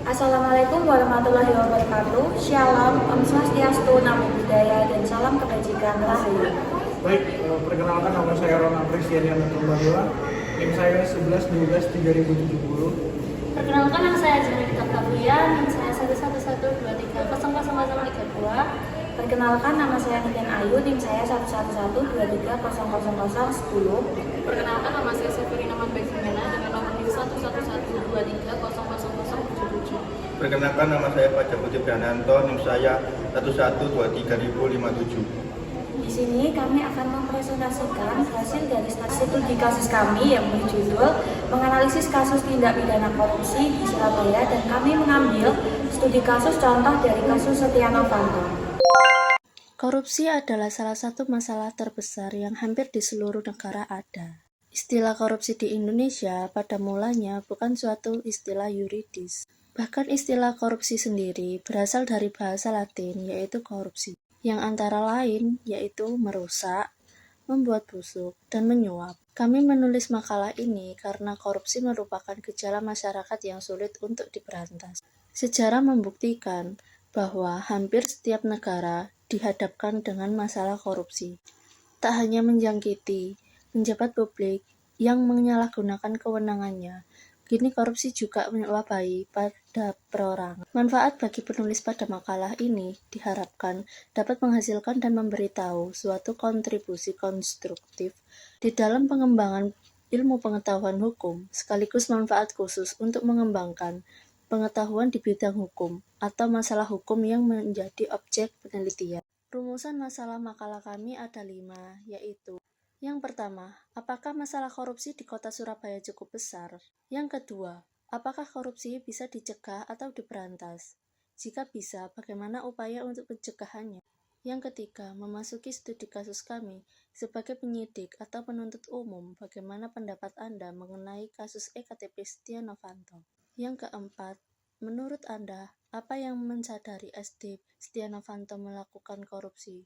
Assalamualaikum warahmatullahi wabarakatuh. Shalom, Om Swastiastu, Namo Buddhaya, dan salam kebajikan Rahayu. Baik, perkenalkan nama saya Ronald Kristianian Tumbalua. NIM saya 11123070. Perkenalkan, nama saya Jenny Kaptabuya, NIM saya 11123000032. Perkenalkan, nama saya Niken Ayu, NIM saya 11123000010. Perkenalkan, nama saya Severina Manbeksimena dengan nomor NIM 11123000077. Perkenalkan, nama saya Fajar Putri Prananto, NIM saya 1123057. Di sini kami akan mempresentasikan hasil dari studi kasus kami yang berjudul menganalisis kasus tindak pidana korupsi di Surabaya, dan kami mengambil studi kasus contoh dari kasus Setia Novanto. Korupsi adalah salah satu masalah terbesar yang hampir di seluruh negara ada. Istilah korupsi di Indonesia pada mulanya bukan suatu istilah yuridis. Bahkan istilah korupsi sendiri berasal dari bahasa Latin, yaitu corrupsi, yang antara lain yaitu merusak, membuat busuk, dan menyuap. Kami menulis makalah ini karena korupsi merupakan gejala masyarakat yang sulit untuk diberantas. Sejarah membuktikan bahwa hampir setiap negara dihadapkan dengan masalah korupsi. Tak hanya menjangkiti pejabat publik yang menyalahgunakan kewenangannya, kini korupsi juga mewabahi pada perorangan. Manfaat bagi penulis pada makalah ini diharapkan dapat menghasilkan dan memberitahu suatu kontribusi konstruktif di dalam pengembangan ilmu pengetahuan hukum, sekaligus manfaat khusus untuk mengembangkan pengetahuan di bidang hukum atau masalah hukum yang menjadi objek penelitian. Rumusan masalah makalah kami ada 5, yaitu: yang pertama, apakah masalah korupsi di kota Surabaya cukup besar? Yang kedua, apakah korupsi bisa dicegah atau diberantas? Jika bisa, bagaimana upaya untuk pencegahannya? Yang ketiga, memasuki studi kasus kami sebagai penyidik atau penuntut umum, bagaimana pendapat Anda mengenai kasus EKTP Setia Novanto? Yang keempat, menurut Anda, apa yang mensadari SD Setia Novanto melakukan korupsi,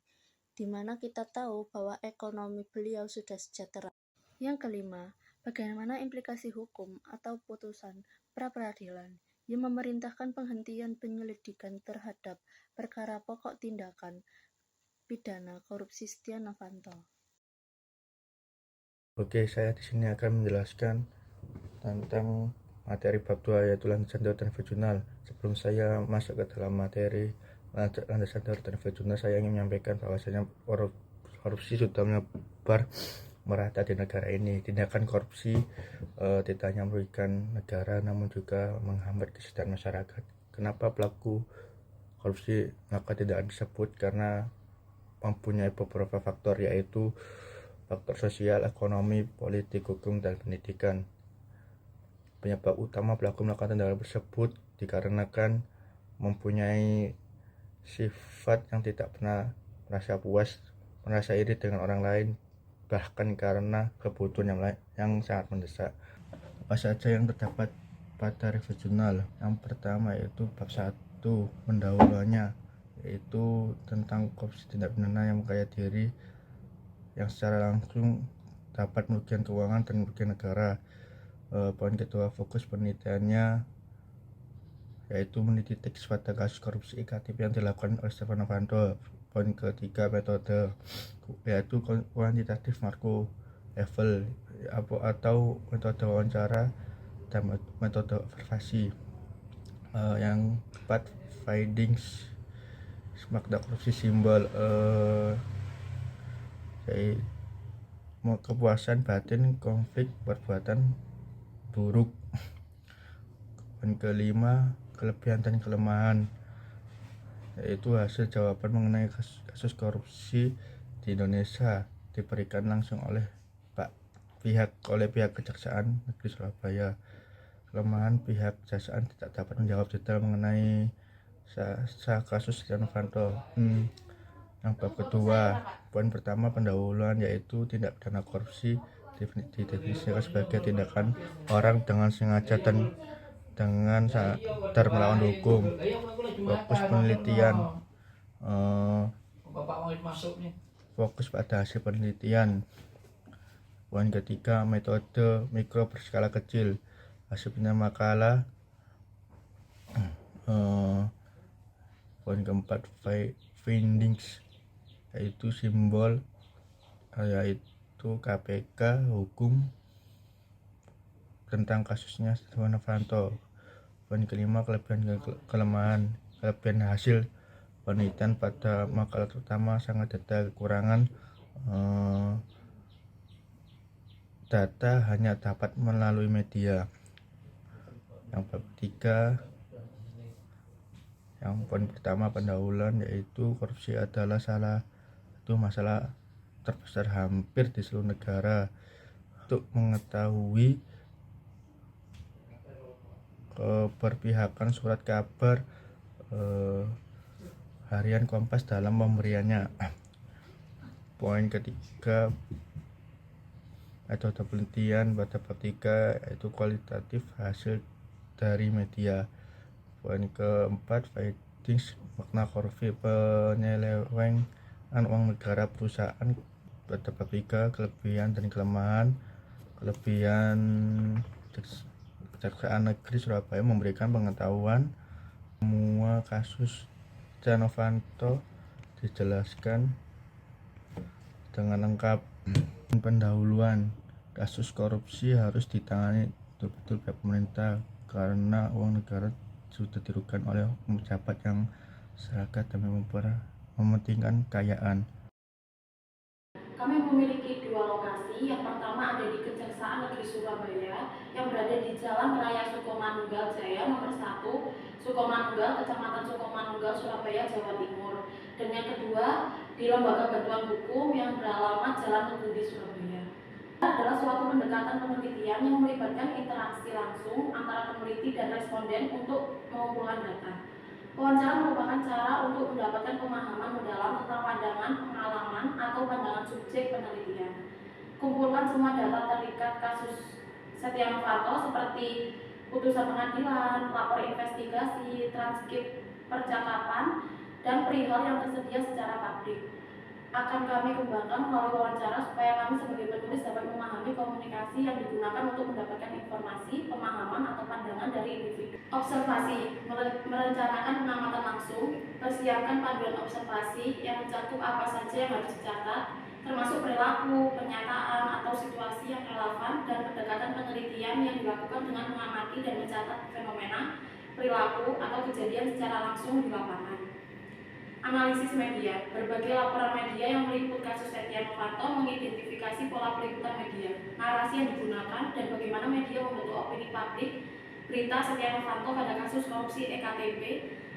di mana kita tahu bahwa ekonomi beliau sudah sejahtera? Yang kelima, bagaimana implikasi hukum atau putusan pra-peradilan yang memerintahkan penghentian penyelidikan terhadap perkara pokok tindakan pidana korupsi Setia Novanto? Oke, saya di sini akan menjelaskan tentang materi bab 2, yaitu landasan teori dan fungsional. Sebelum saya masuk ke dalam materi landasan teori dan fungsional, saya ingin menyampaikan bahwasanya korupsi sudah menyebar merata di negara ini. Tindakan korupsi tidak hanya merugikan negara, namun juga menghambat kesejahteraan masyarakat. Kenapa pelaku korupsi melakukan tindakan tersebut? Karena mempunyai beberapa faktor, yaitu faktor sosial, ekonomi, politik, hukum, dan pendidikan. Penyebab utama pelaku melakukan tindakan tersebut dikarenakan mempunyai sifat yang tidak pernah merasa puas, merasa iri dengan orang lain, bahkan karena kebutuhan yang sangat mendesak. Apa saja yang terdapat pada revisional? Yang pertama yaitu bab 1 pendahuluannya, yaitu tentang korupsi tindak pidana yang kaya diri yang secara langsung dapat merugikan keuangan dan merugikan negara. Poin kedua, fokus penelitiannya yaitu meneliti teks pada kasus korupsi iktp yang dilakukan oleh Setia Novanto. Poin ketiga, metode, yaitu kuantitatif Marco level atau metode wawancara dan metode observasi. Yang keempat, findings makna korupsi simbol, kepuasan batin, konflik, perbuatan buruk. Poin kelima, kelebihan dan kelemahan, yaitu hasil jawaban mengenai kasus korupsi di Indonesia diberikan langsung oleh pihak Kejaksaan Negeri Surabaya. Kelemahan, pihak kejaksaan tidak dapat menjawab detail mengenai kasus Setia Novanto. Yang bab kedua, poin pertama pendahuluan, yaitu tindak pidana korupsi didefinisikan sebagai tindakan orang dengan sengaja dan dengan sadar melawan hukum. Fokus penelitian, fokus pada hasil penelitian. Poin ketiga, metode mikro berskala kecil. Hasil penelitian makalah Poin keempat, findings, yaitu simbol, yaitu KPK hukum tentang kasusnya Setia Novanto. Poin kelima, kelebihan hasil penelitian pada makalah pertama sangat ada kekurangan data hanya dapat melalui media. Yang ketiga, yang poin pertama pendahuluan, yaitu korupsi adalah salah satu masalah terbesar hampir di seluruh negara. Untuk mengetahui keberpihakan surat kabar harian Kompas dalam pemberiannya. Poin ketiga, metode penelitian pada bab 3, yaitu kualitatif hasil dari media. Poin keempat, findings, makna korupsi, penyelewengan uang negara perusahaan pada bab 3, kelebihan dan kelemahan. Kelebihan, Kejaksaan Negeri Surabaya memberikan pengetahuan semua kasus Setia Novanto dijelaskan dengan lengkap. Pendahuluan, kasus korupsi harus ditangani betul-betul pihak pemerintah karena uang negara sudah dirugikan oleh pejabat yang seragam demi mementingkan kekayaan. Kami memiliki 2 lokasi. Yang pertama ada di Kejaksaan Negeri Surabaya yang berada di Jalan Raya Sukomanunggal Jaya nomor 1, Sukomanunggal, Kecamatan Sukomanunggal, Surabaya, Jawa Timur. Dan yang kedua di Lembaga Bantuan Hukum yang beralamat Jalan Tegudi, Surabaya. Adalah suatu pendekatan penelitian yang melibatkan interaksi langsung antara peneliti dan responden untuk mengumpulkan data. Wawancara merupakan cara untuk mendapatkan pemahaman mendalam tentang pandangan, pengalaman, atau pandangan subjek penelitian. Kumpulkan semua data terkait kasus Setia Novanto seperti putusan pengadilan, lapor investigasi, transkrip percakapan, dan perihal yang tersedia secara publik. Akan kami kembangkan melalui wawancara supaya kami sebagai penulis dapat memahami komunikasi yang digunakan untuk mendapatkan informasi, pemahaman, atau pandangan dari individu. Observasi, merencanakan pengamatan langsung, persiapkan panduan observasi yang mencakup apa saja yang harus dicatat, termasuk perilaku, pernyataan, atau situasi yang relevan, dan pendekatan penelitian yang dilakukan dengan mengamati dan mencatat fenomena, perilaku, atau kejadian secara langsung di lapangan. Analisis media, berbagai laporan media yang meliput kasus Setia Novanto mengidentifikasi pola peliputan media, narasi yang digunakan, dan bagaimana media membentuk opini publik berita Setia Novanto pada kasus korupsi EKTP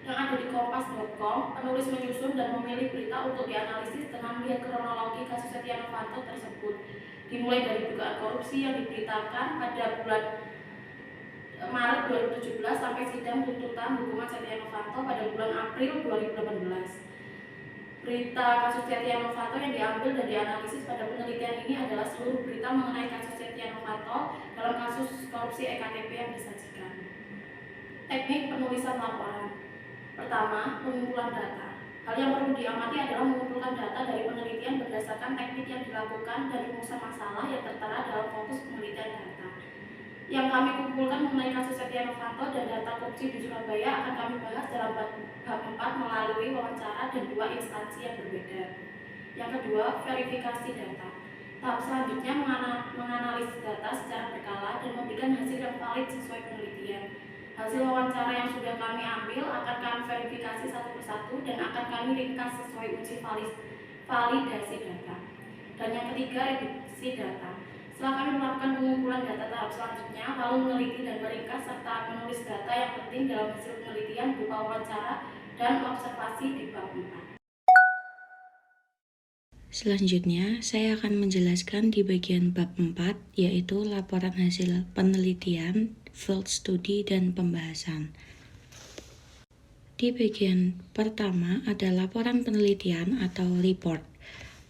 yang ada di kompas.com. Penulis menyusun dan memilih berita untuk dianalisis dengan melihat kronologi kasus Setia Novanto tersebut, dimulai dari dugaan korupsi yang diberitakan pada bulan Maret 2017 sampai sidang tuntutan hukuman Setia Novanto pada bulan April 2018. Berita kasus Setia Novanto yang diambil dan dianalisis pada penelitian ini adalah seluruh berita mengenai kasus Setia Novanto dalam kasus korupsi EKTP yang disajikan. Teknik penulisan laporan. Pertama, pengumpulan data. Hal yang perlu diamati adalah mengumpulkan data dari penelitian berdasarkan teknik yang dilakukan dan rumusan masalah yang tertera dalam fokus penelitian data. Yang kami kumpulkan mengenai kasus Setia Novanto dan data korupsi di Surabaya akan kami bahas dalam bab 4 melalui wawancara dan 2 instansi yang berbeda. Yang kedua, verifikasi data. Tahap selanjutnya menganalisis data secara berkala dan memberikan hasil yang valid sesuai penelitian. Hasil wawancara yang sudah kami ambil akan kami verifikasi satu persatu dan akan kami ringkas sesuai uji validasi data. Dan yang ketiga, edisi data. Setelah kami melakukan pengumpulan data tahap selanjutnya, lalu meneliti dan meringkas serta menulis data yang penting dalam hasil penelitian berupa wawancara dan observasi di bab 4. Selanjutnya, saya akan menjelaskan di bagian bab 4, yaitu laporan hasil penelitian, field study, dan pembahasan. Di bagian pertama ada laporan penelitian atau report.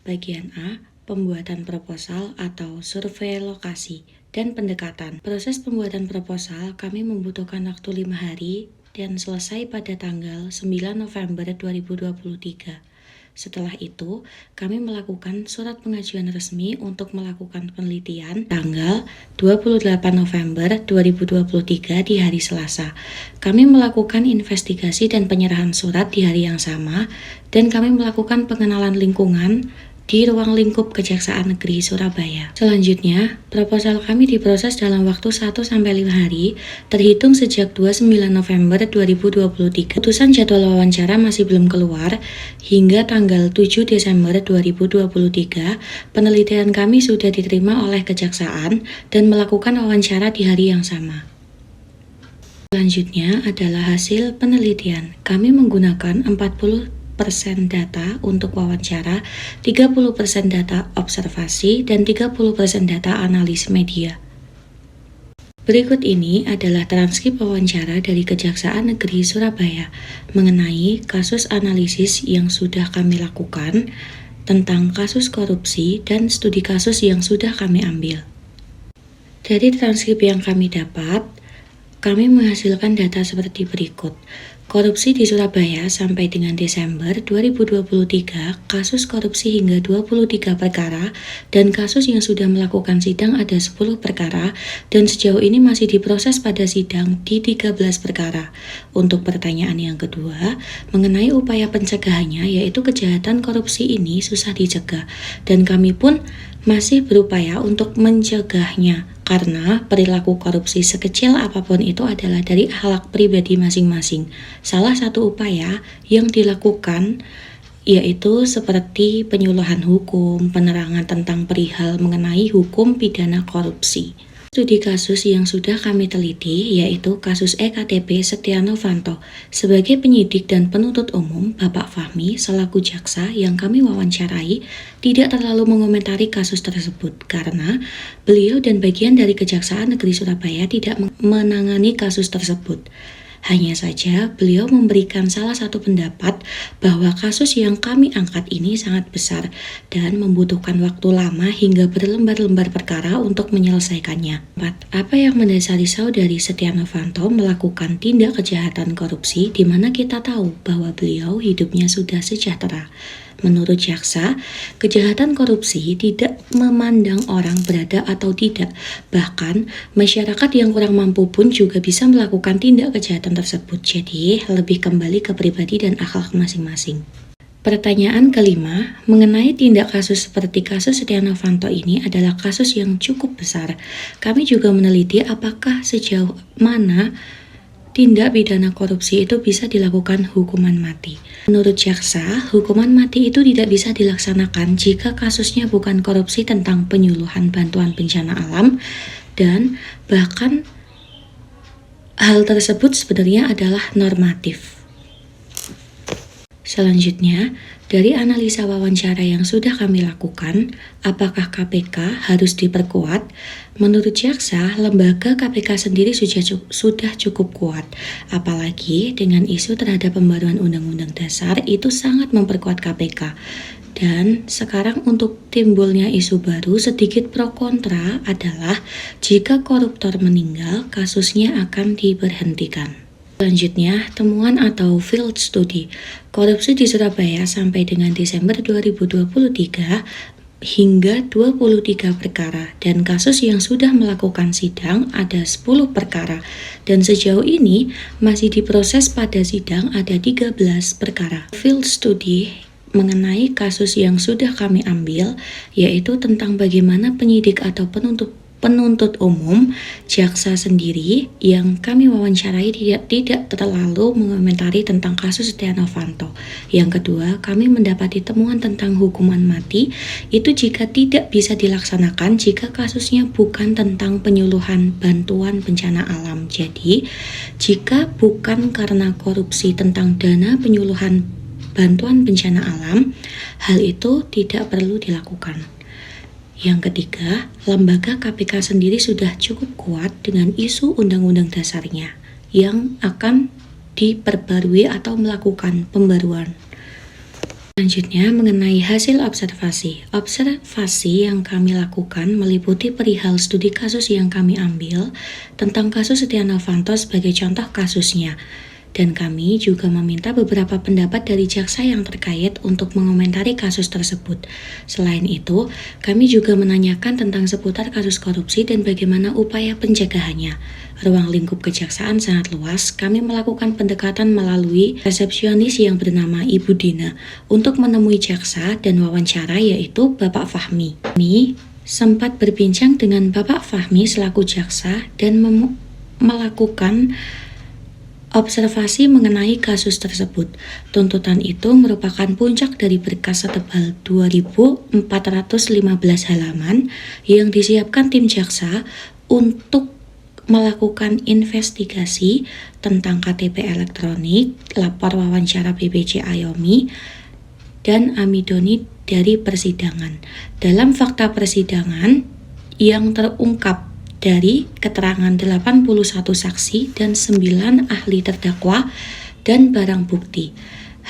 Bagian A, pembuatan proposal atau survei lokasi dan pendekatan. Proses pembuatan proposal kami membutuhkan waktu 5 hari dan selesai pada tanggal 9 November 2023. Setelah itu, kami melakukan surat pengajuan resmi untuk melakukan penelitian tanggal 28 November 2023 di hari Selasa. Kami melakukan investigasi dan penyerahan surat di hari yang sama, dan kami melakukan pengenalan lingkungan di ruang lingkup Kejaksaan Negeri Surabaya. Selanjutnya, proposal kami diproses dalam waktu 1-5 hari terhitung sejak 29 November 2023. Putusan jadwal wawancara masih belum keluar hingga tanggal 7 Desember 2023. Penelitian kami sudah diterima oleh Kejaksaan dan melakukan wawancara di hari yang sama. Selanjutnya adalah hasil penelitian. Kami menggunakan 40% data untuk wawancara, 30% data observasi, dan 30% data analis media. Berikut ini adalah transkrip wawancara dari Kejaksaan Negeri Surabaya mengenai kasus analisis yang sudah kami lakukan tentang kasus korupsi dan studi kasus yang sudah kami ambil. Dari transkrip yang kami dapat, kami menghasilkan data seperti berikut. Korupsi di Surabaya sampai dengan Desember 2023, kasus korupsi hingga 23 perkara, dan kasus yang sudah melakukan sidang ada 10 perkara, dan sejauh ini masih diproses pada sidang di 13 perkara. Untuk pertanyaan yang kedua, mengenai upaya pencegahannya, yaitu kejahatan korupsi ini susah dicegah, dan kami pun masih berupaya untuk mencegahnya, karena perilaku korupsi sekecil apapun itu adalah dari akhlak pribadi masing-masing. Salah satu upaya yang dilakukan yaitu seperti penyuluhan hukum, penerangan tentang perihal mengenai hukum pidana korupsi. Studi kasus yang sudah kami teliti yaitu kasus EKTP Setia Novanto. Sebagai penyidik dan penuntut umum, Bapak Fahmi selaku jaksa yang kami wawancarai tidak terlalu mengomentari kasus tersebut karena beliau dan bagian dari Kejaksaan Negeri Surabaya tidak menangani kasus tersebut. Hanya saja beliau memberikan salah satu pendapat bahwa kasus yang kami angkat ini sangat besar dan membutuhkan waktu lama hingga berlembar-lembar perkara untuk menyelesaikannya. Apa yang mendasari saudari Setia Novanto melakukan tindak kejahatan korupsi di mana kita tahu bahwa beliau hidupnya sudah sejahtera? Menurut jaksa, kejahatan korupsi tidak memandang orang berada atau tidak. Bahkan, masyarakat yang kurang mampu pun juga bisa melakukan tindak kejahatan tersebut. Jadi, lebih kembali ke pribadi dan akhlak masing-masing. Pertanyaan kelima, mengenai tindak kasus seperti kasus Setia Novanto ini adalah kasus yang cukup besar. Kami juga meneliti apakah sejauh mana tindak pidana korupsi itu bisa dilakukan hukuman mati. Menurut jaksa, hukuman mati itu tidak bisa dilaksanakan jika kasusnya bukan korupsi tentang penyuluhan bantuan bencana alam, dan bahkan hal tersebut sebenarnya adalah normatif. Selanjutnya, dari analisa wawancara yang sudah kami lakukan, apakah KPK harus diperkuat? Menurut jaksa, lembaga KPK sendiri sudah cukup kuat. Apalagi dengan isu terhadap pembaruan Undang-Undang Dasar itu sangat memperkuat KPK. Dan sekarang untuk timbulnya isu baru sedikit pro kontra adalah jika koruptor meninggal, kasusnya akan diberhentikan. Selanjutnya, temuan atau field study. Korupsi di Surabaya sampai dengan Desember 2023 hingga 23 perkara, dan kasus yang sudah melakukan sidang ada 10 perkara, dan sejauh ini masih diproses pada sidang ada 13 perkara. Field study mengenai kasus yang sudah kami ambil yaitu tentang bagaimana penyidik atau penuntut umum, jaksa sendiri yang kami wawancarai tidak terlalu mengomentari tentang kasus Setia Novanto. Yang kedua, kami mendapati temuan tentang hukuman mati itu jika tidak bisa dilaksanakan jika kasusnya bukan tentang penyuluhan bantuan bencana alam. Jadi, jika bukan karena korupsi tentang dana penyuluhan bantuan bencana alam, hal itu tidak perlu dilakukan. Yang ketiga, lembaga KPK sendiri sudah cukup kuat dengan isu Undang-Undang Dasarnya yang akan diperbarui atau melakukan pembaruan. Selanjutnya, mengenai hasil observasi. Observasi yang kami lakukan meliputi perihal studi kasus yang kami ambil tentang kasus Setia Novanto sebagai contoh kasusnya. Dan kami juga meminta beberapa pendapat dari jaksa yang terkait untuk mengomentari kasus tersebut. Selain itu, kami juga menanyakan tentang seputar kasus korupsi dan bagaimana upaya pencegahannya. Ruang lingkup kejaksaan sangat luas, kami melakukan pendekatan melalui resepsionis yang bernama Ibu Dina untuk menemui jaksa dan wawancara, yaitu Bapak Fahmi. Kami sempat berbincang dengan Bapak Fahmi selaku jaksa dan melakukan observasi mengenai kasus tersebut. Tuntutan itu merupakan puncak dari berkas setebal 2.415 halaman yang disiapkan tim jaksa untuk melakukan investigasi tentang KTP elektronik, lapor wawancara BBC Ayomi, dan Amidoni dari persidangan. Dalam fakta persidangan yang terungkap dari keterangan 81 saksi dan 9 ahli terdakwa dan barang bukti.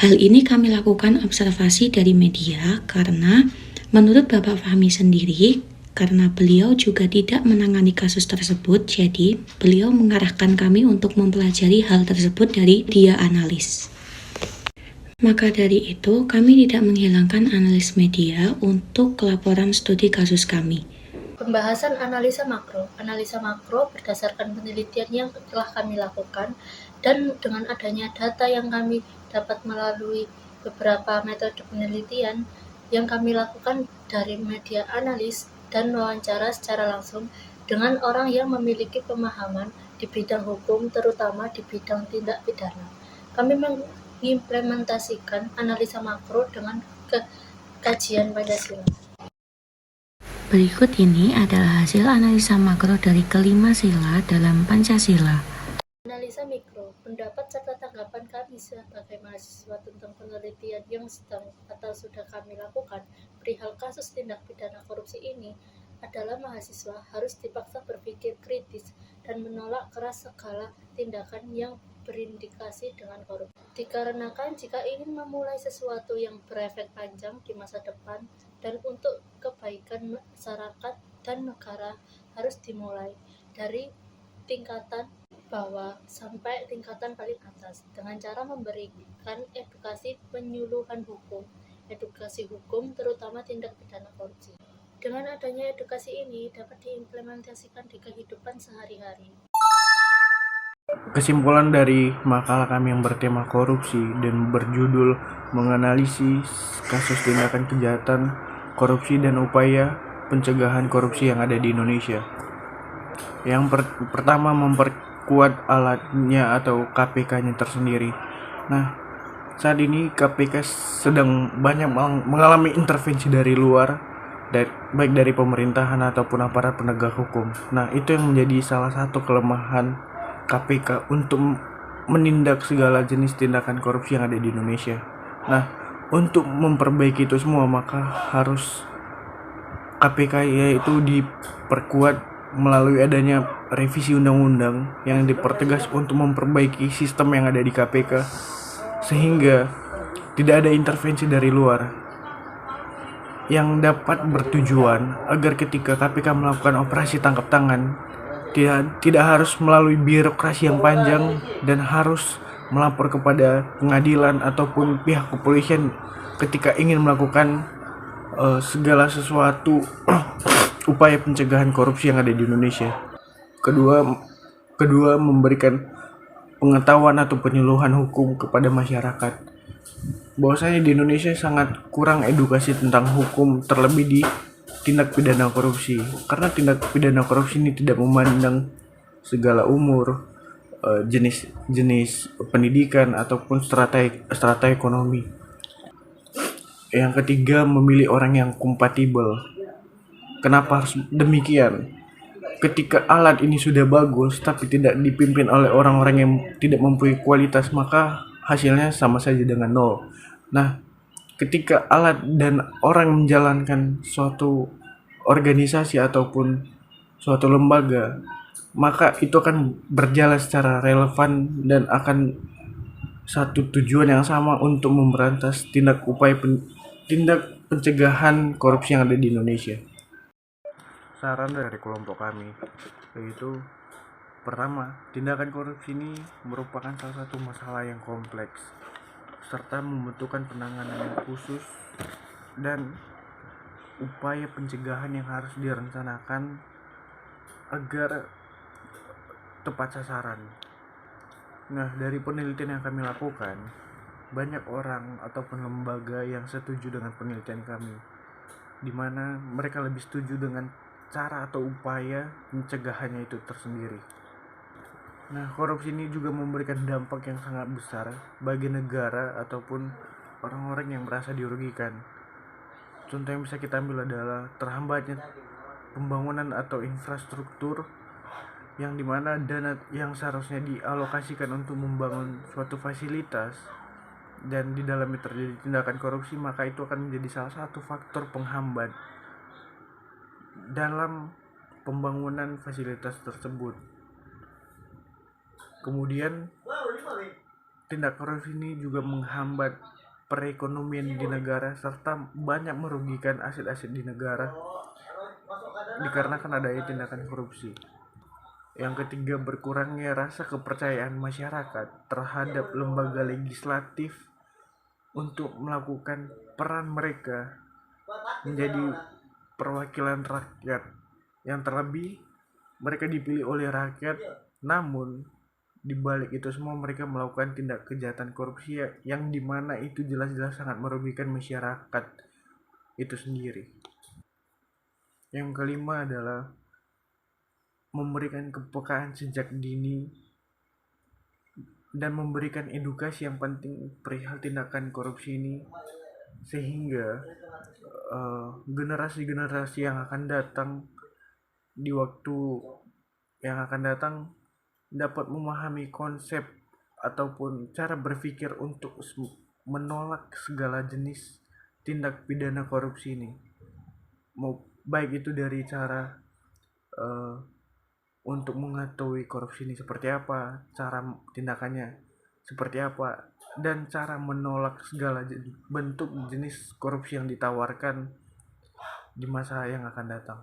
Hal ini kami lakukan observasi dari media karena menurut Bapak Fahmi sendiri, karena beliau juga tidak menangani kasus tersebut, jadi beliau mengarahkan kami untuk mempelajari hal tersebut dari dia analis. Maka dari itu, kami tidak menghilangkan analis media untuk laporan studi kasus kami. Pembahasan analisa makro. Analisa makro berdasarkan penelitian yang telah kami lakukan dan dengan adanya data yang kami dapat melalui beberapa metode penelitian yang kami lakukan dari media analis dan wawancara secara langsung dengan orang yang memiliki pemahaman di bidang hukum, terutama di bidang tindak pidana. Kami mengimplementasikan analisa makro dengan kajian Pancasila. Berikut ini adalah hasil analisa makro dari kelima sila dalam Pancasila. Analisa mikro, pendapat serta tanggapan kami sebagai mahasiswa tentang penelitian yang sedang atau sudah kami lakukan perihal kasus tindak pidana korupsi ini adalah mahasiswa harus dipaksa berpikir kritis dan menolak keras segala tindakan yang berindikasi dengan korupsi. Dikarenakan jika ingin memulai sesuatu yang berefek panjang di masa depan dan untuk kebaikan masyarakat dan negara harus dimulai dari tingkatan bawah sampai tingkatan paling atas dengan cara memberikan edukasi penyuluhan hukum, edukasi hukum terutama tindak pidana korupsi. Dengan adanya edukasi ini dapat diimplementasikan di kehidupan sehari-hari. Kesimpulan dari makalah kami yang bertema korupsi dan berjudul menganalisis kasus tindakan kejahatan korupsi dan upaya pencegahan korupsi yang ada di Indonesia. Yang pertama, memperkuat alatnya atau KPK-nya tersendiri. Nah, saat ini KPK sedang banyak mengalami intervensi dari luar, baik dari pemerintahan ataupun aparat penegak hukum. Nah, itu yang menjadi salah satu kelemahan KPK untuk menindak segala jenis tindakan korupsi yang ada di Indonesia. Nah, untuk memperbaiki itu semua maka harus KPK yaitu diperkuat melalui adanya revisi undang-undang yang dipertegas untuk memperbaiki sistem yang ada di KPK sehingga tidak ada intervensi dari luar yang dapat bertujuan agar ketika KPK melakukan operasi tangkap tangan tidak harus melalui birokrasi yang panjang dan harus melapor kepada pengadilan ataupun pihak kepolisian ketika ingin melakukan segala sesuatu upaya pencegahan korupsi yang ada di Indonesia. Kedua memberikan pengetahuan atau penyuluhan hukum kepada masyarakat. Bahwasanya di Indonesia sangat kurang edukasi tentang hukum, terlebih di tindak pidana korupsi. Karena tindak pidana korupsi ini tidak memandang segala umur, jenis pendidikan ataupun strata ekonomi. Yang ketiga, memilih orang yang kompatibel. Kenapa harus demikian? Ketika alat ini sudah bagus tapi tidak dipimpin oleh orang-orang yang tidak mempunyai kualitas, maka hasilnya sama saja dengan nol. Nah, ketika alat dan orang menjalankan suatu organisasi ataupun suatu lembaga, maka itu akan berjalan secara relevan dan akan satu tujuan yang sama untuk memberantas tindak pencegahan korupsi yang ada di Indonesia. Saran dari kelompok kami yaitu Pertama, tindakan korupsi ini merupakan salah satu masalah yang kompleks serta membutuhkan penanganan yang khusus dan upaya pencegahan yang harus direncanakan agar tepat sasaran. Nah, dari penelitian yang kami lakukan, banyak orang ataupun lembaga yang setuju dengan penelitian kami, di mana mereka lebih setuju dengan cara atau upaya pencegahannya itu tersendiri. Nah, korupsi ini juga memberikan dampak yang sangat besar bagi negara ataupun orang-orang yang merasa dirugikan. Contoh yang bisa kita ambil adalah terhambatnya pembangunan atau infrastruktur yang dimana dana yang seharusnya dialokasikan untuk membangun suatu fasilitas dan di dalamnya terjadi tindakan korupsi, maka itu akan menjadi salah satu faktor penghambat dalam pembangunan fasilitas tersebut. Kemudian tindak korupsi ini juga menghambat perekonomian di negara serta banyak merugikan aset-aset di negara dikarenakan adanya tindakan korupsi. Yang ketiga, berkurangnya rasa kepercayaan masyarakat terhadap lembaga legislatif untuk melakukan peran mereka menjadi perwakilan rakyat. Yang terlebih, mereka dipilih oleh rakyat, namun di balik itu semua mereka melakukan tindak kejahatan korupsi yang dimana itu jelas-jelas sangat merugikan masyarakat itu sendiri. Yang kelima adalah memberikan kepekaan sejak dini dan memberikan edukasi yang penting perihal tindakan korupsi ini, sehingga generasi-generasi yang akan datang di waktu yang akan datang dapat memahami konsep ataupun cara berpikir untuk menolak segala jenis tindak pidana korupsi ini. Baik itu dari cara untuk mengetahui korupsi ini seperti apa, cara tindakannya seperti apa, dan cara menolak segala bentuk jenis korupsi yang ditawarkan di masa yang akan datang.